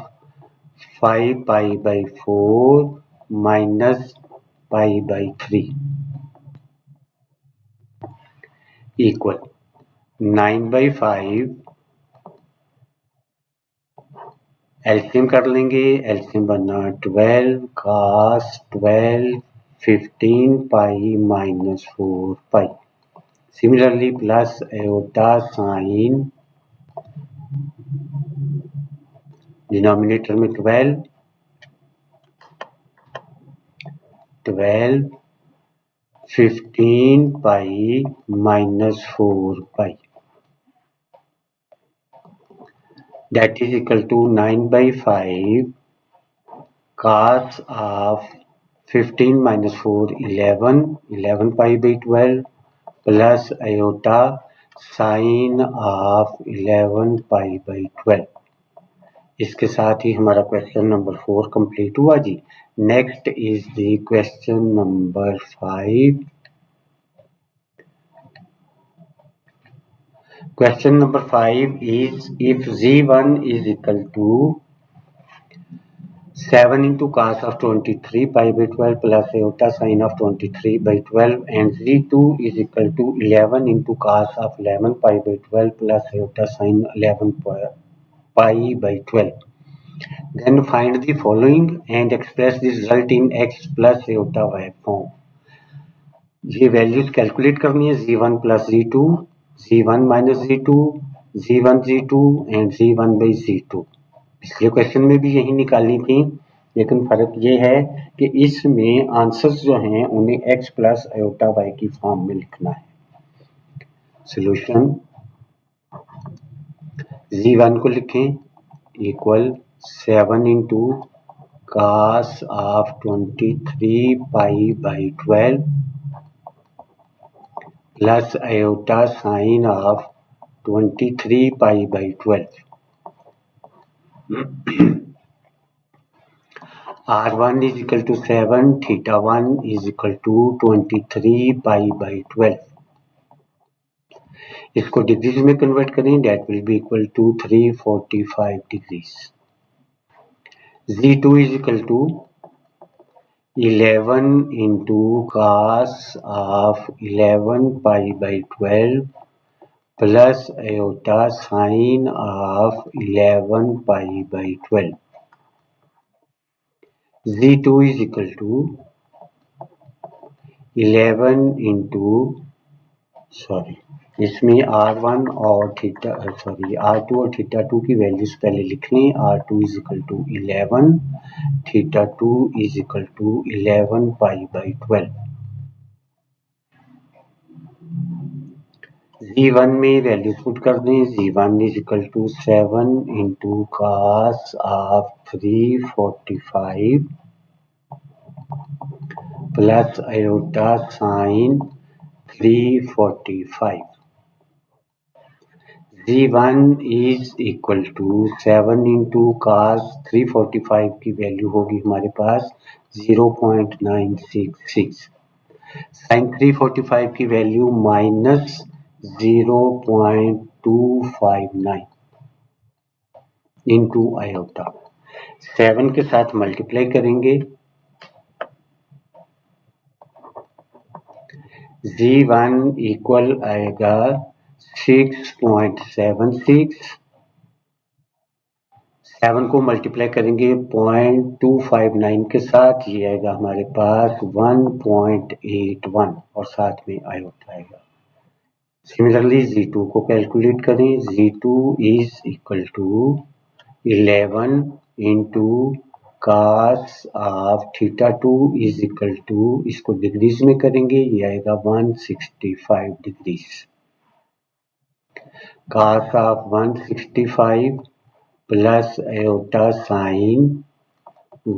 5 pi by 4 minus pi by 3 equal 9 by 5, LCM कर लेंगे, LCM बनना 12 cos 12 15 pi minus 4 pi, similarly plus iota sine denominator में 12 15 pi minus 4 pi, that is equal to 9 by 5 cos of 15 minus 4 11 pi by 12 plus iota sin of 11 pi by 12। इसके साथ ही हमारा question number 4 complete हुआ जी। Next is the question number 5। Question number 5 is, if Z1 is equal to 7 into cos of 23 pi by 12 plus iota sin of 23 by 12 and Z2 is equal to 11 into cos of 11 pi by 12 plus iota sin 11 pi by 12, then find the following and express the result in x plus iota y form। ये values calculate करनी है Z1 plus Z2 Z1 minus Z2, Z1 Z2 and Z1 by Z2। पिछले question में भी यही निकालनी थी, लेकिन फर्क ये है कि इसमें आंसर्स जो हैं उन्हें x प्लस आयोटा y की फॉर्म में लिखना है। सोल्यूशन Z1 को लिखें equal 7 into cos of 23 pi by 12 plus iota sine of 23 pi by 12। R1 is equal to 7, theta 1 is equal to 23 pi by 12। इसको डिग्रीज में कन्वर्ट करें, that will be equal to 345 degrees. Z2 is equal to 11 into cos of 11 pi by 12 plus iota sine of 11 pi by 12। Z2 is equal to 11 into इसमें R1 और R2 और theta 2 की values पहले लिख लें। R2 is equal to 11, theta 2 is equal to 11 pi by 12। Z1 में values put कर दें। Z1 is equal to 7 into cos of 345 plus iota sine 345। Z1 is equal to 7 into cos 345 की value होगी हमारे पास 0.966, sign 345 की value minus 0.259 into iota. 7 के साथ multiply करेंगे, Z1 इक्वल आएगा 6.76, 7 को मल्टीप्लाई करेंगे 0.259 के साथ, ये आएगा हमारे पास 1.81 और साथ में आयोटा आएगा। सिमिलरली Z2 को कैलकुलेट करें। Z2 is equal to 11 into cos of theta 2 is equal to, इसको डिग्रीज में करेंगे, ये आएगा 165 degrees. cos of 165 plus iota sine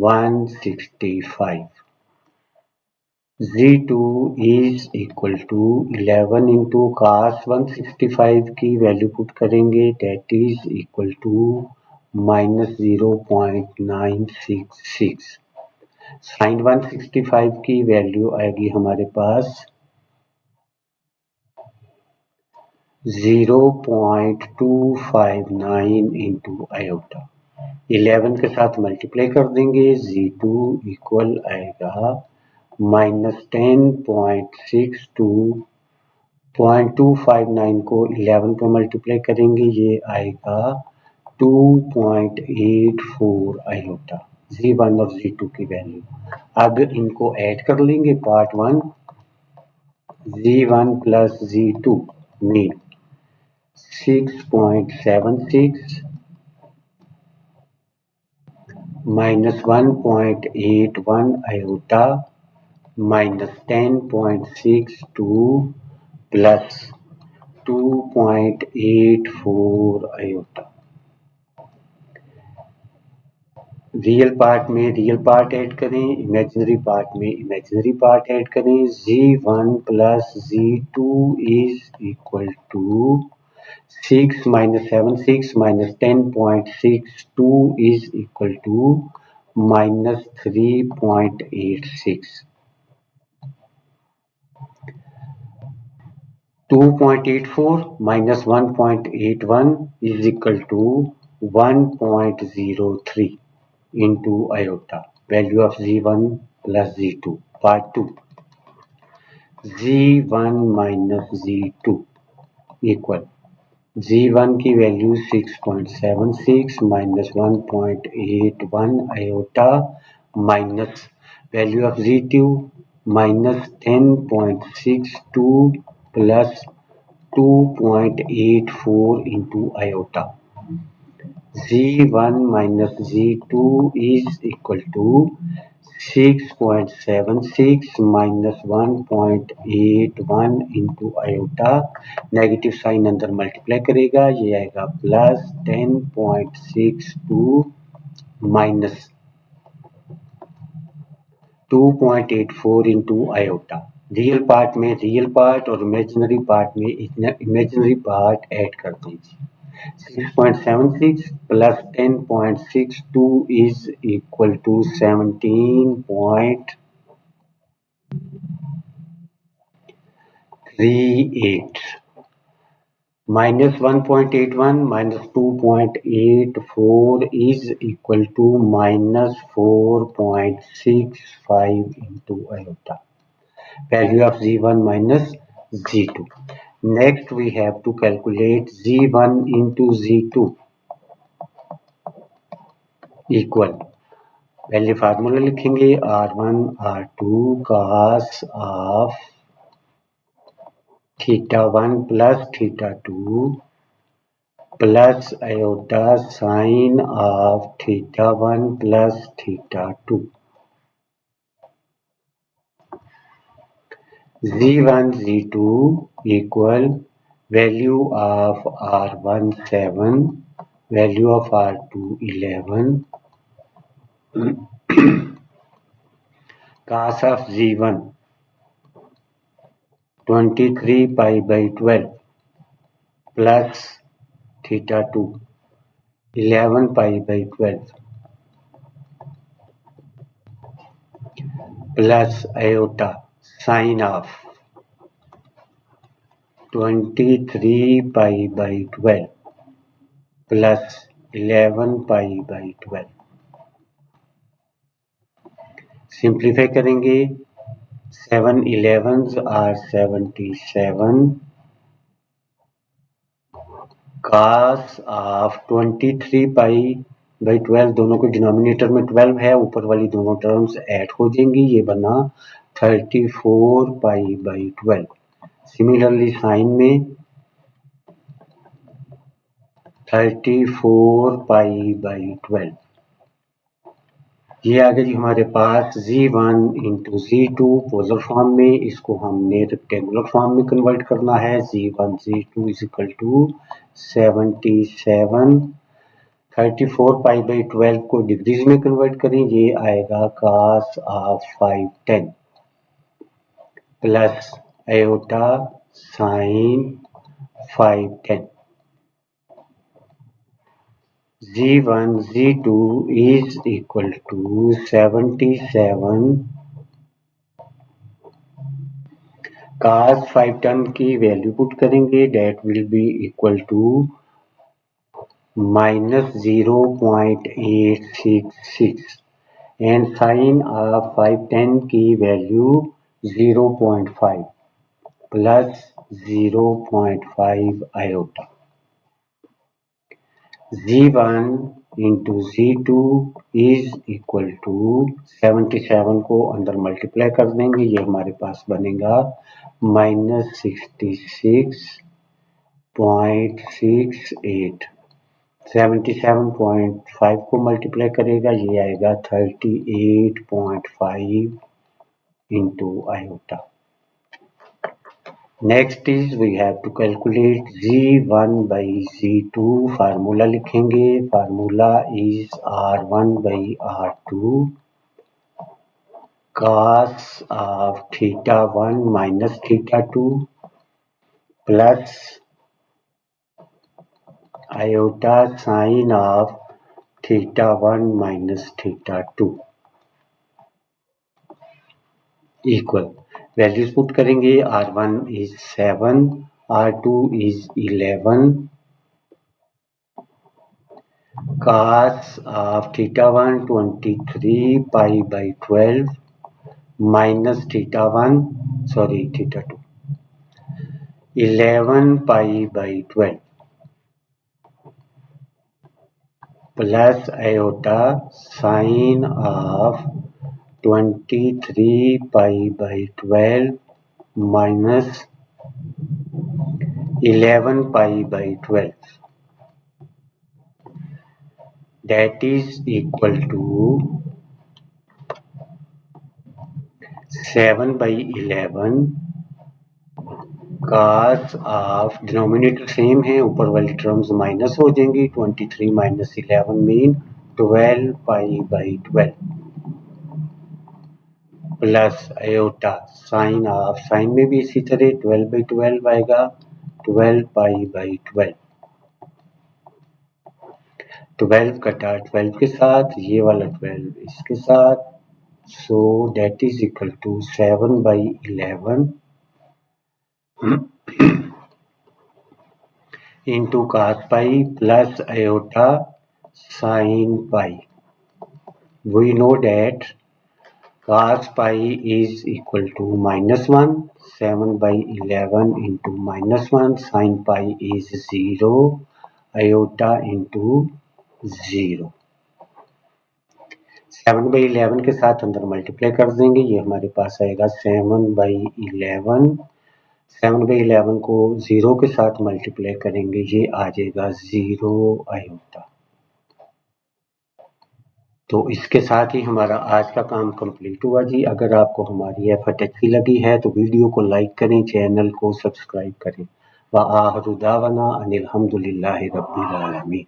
165। Z2 is equal to 11 into cos 165 की वैल्यू पुट करेंगे, that is equal to minus 0.966। Sine 165 की value आएगी हमारे पास 0.259 इंटू आयोटा। 11 के साथ मल्टीप्लाई कर देंगे, Z2 इक्वल आएगा माइनस 10.62, 0.259 को 11 पर मल्टीप्लाई करेंगे, ये आएगा 2.84 आयोटा। Z1 और Z2 की वैल्यू। अब इनको ऐड कर लेंगे, part 1 Z1 plus Z2 mean 6.76 minus 1.81 iota minus 10.62 plus 2.84 iota. Real part में रियल पार्ट ऐड करें, इमेजिनरी पार्ट में इमेजिनरी पार्ट ऐड करें। Z1 plus Z2 is equal to 6 minus 7 6 minus 10.62 is equal to minus 3.86। 2.84 minus 1.81 is equal to 1.03 into iota, value of Z1 plus Z2। Part 2, Z1 minus Z2 equal Z1 की value 6.76 minus 1.81 iota minus value of Z2 minus 10.62 plus 2.84 into iota. Z1 minus Z2 is equal to 6.76 minus 1.81 into iota. Negative sign अंदर multiply करेगा, ये आएगा plus 10.62 minus 2.84 into iota. Real part में real part और imaginary part में imaginary part add कर दीजिए. 6.76 plus 10.62 is equal to 17.38. Minus 1.81 minus 2.84 is equal to minus 4.65 into iota. Value of Z1 minus Z2. Next we have to calculate Z1 into Z2 equal. पहले formula लिखेंगे R1 R2 cos of θ1 plus θ2 plus iota sin of θ1 plus θ2. Z1 Z2 equal value of R1 7, value of R2 11, cos of Z1 23 pi by 12 plus θ2 11 pi by 12 plus iota sin of 23 pi by 12 plus 11 pi by 12. Simplify करेंगे. 7 11s are 77. cos of 23 pi by 12 दोनों के denominator में 12 है, ऊपर वाली दोनों terms add हो जाएंगी, ये बना 34 pi by 12. सिमिलरली साइन में 34 pi by 12. ये आ गया जी हमारे पास Z1 into Z2 polar form में. इसको हमने रेक्टेंगुलर फॉर्म में कन्वर्ट करना है. Z1 Z2 is equal to 77. 34 pi by 12 को डिग्रीज में कन्वर्ट करें, ये आएगा cos of 510 plus iota sine 510. Z1 Z2 is equal to 77 cos 510 की वैल्यू पुट करेंगे, that will be equal to minus 0.866 and sine of 510 की value 0.5 plus 0.5 iota. Z1 into Z2 is equal to 77 को अंदर multiply कर देंगे, ये हमारे पास बनेगा -66.68. 77.5 को मल्टीप्लाई करेगा, ये आएगा 38.5 into iota. Next is we have to calculate Z1 by Z2. Formula लिखेंगे. Formula is R1 by R2 cos of θ1 minus θ2 plus iota sine of θ1 minus θ2 equal. Values put करेंगे. R1 is 7, R2 is 11, cos of θ1 23 pi by 12 minus θ2 11 pi by 12 plus iota sin of 23 pi by 12 minus 11 pi by 12, that is equal to 7 by 11 cos of denominator same है, ऊपर वाली terms minus हो जाएंगी। 23 minus 11 mean 12 pi by 12 plus iota sine of, sine में भी इसी तरह 12 by 12 आएगा, 12 पाई बाई 12, 12 कटा 12 के साथ, ये वाला 12 इसके साथ, so that is equal to 7 by 11 into cos pi plus iota sin pi. We know that cos pi is equal to -1, 7 by 11 into -1, sin pi is 0, iota into 0. 7 by 11 के साथ अंदर मल्टीप्लाई कर देंगे, ये हमारे पास आएगा 7 by 11, 7 by 11 को 0 के साथ मल्टीप्लाई करेंगे, ये आ जाएगा 0 आयोटा। तो इसके साथ ही हमारा आज का काम कंप्लीट हुआ जी। अगर आपको हमारी एफर्ट अच्छी लगी है तो वीडियो को लाइक करें, चैनल को सब्सक्राइब करें। व आखिरु दावाना अनिल हम्दुलिल्लाहि रब्बिल आलमीन।